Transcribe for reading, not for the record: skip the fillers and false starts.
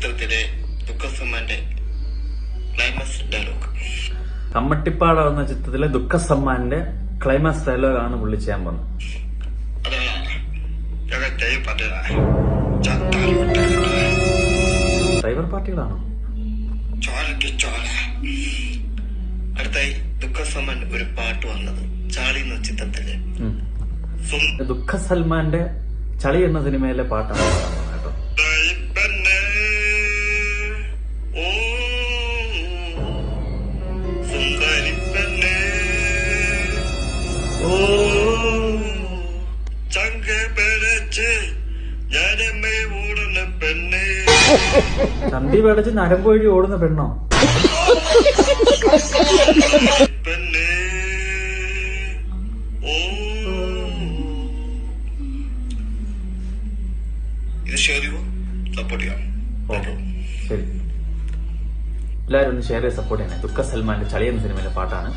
ചിത്രത്തിലെ ദുഃഖസമ്മാന്റെ climax dialogue. കമ്മട്ടിപ്പാട എന്ന ചിത്രത്തിലെ ദുഃഖസമ്മാന്റെ ക്ലൈമാക്സ് ഡയലോഗാണ് പുള്ളി ചെയ്യാൻ പോകുന്നത്. ഡ്രൈവർ പാർട്ടികളാണോ? അടുത്തായി ദുഃഖസമ്മാൻ ഒരു പാട്ട് വന്നത് ചാളി എന്ന ചിത്രത്തിലെ ദുഃഖസൽമാന്റെ ചളി എന്ന സിനിമയിലെ പാട്ടാണ് കേട്ടോ. ചന്തി പേടച്ച് നരമ്പ് വഴി ഓടുന്ന പെണ്ണോ? ഇത് സപ്പോർട്ട് ചെയ്യാം. ശരി, എല്ലാവരും ഒന്ന് ഷെയർ ചെയ്ത് സപ്പോർട്ട് ചെയ്യണേ. ദുഃഖസൽമാന്റെ ചളി എന്ന സിനിമയിലെ പാട്ടാണ്.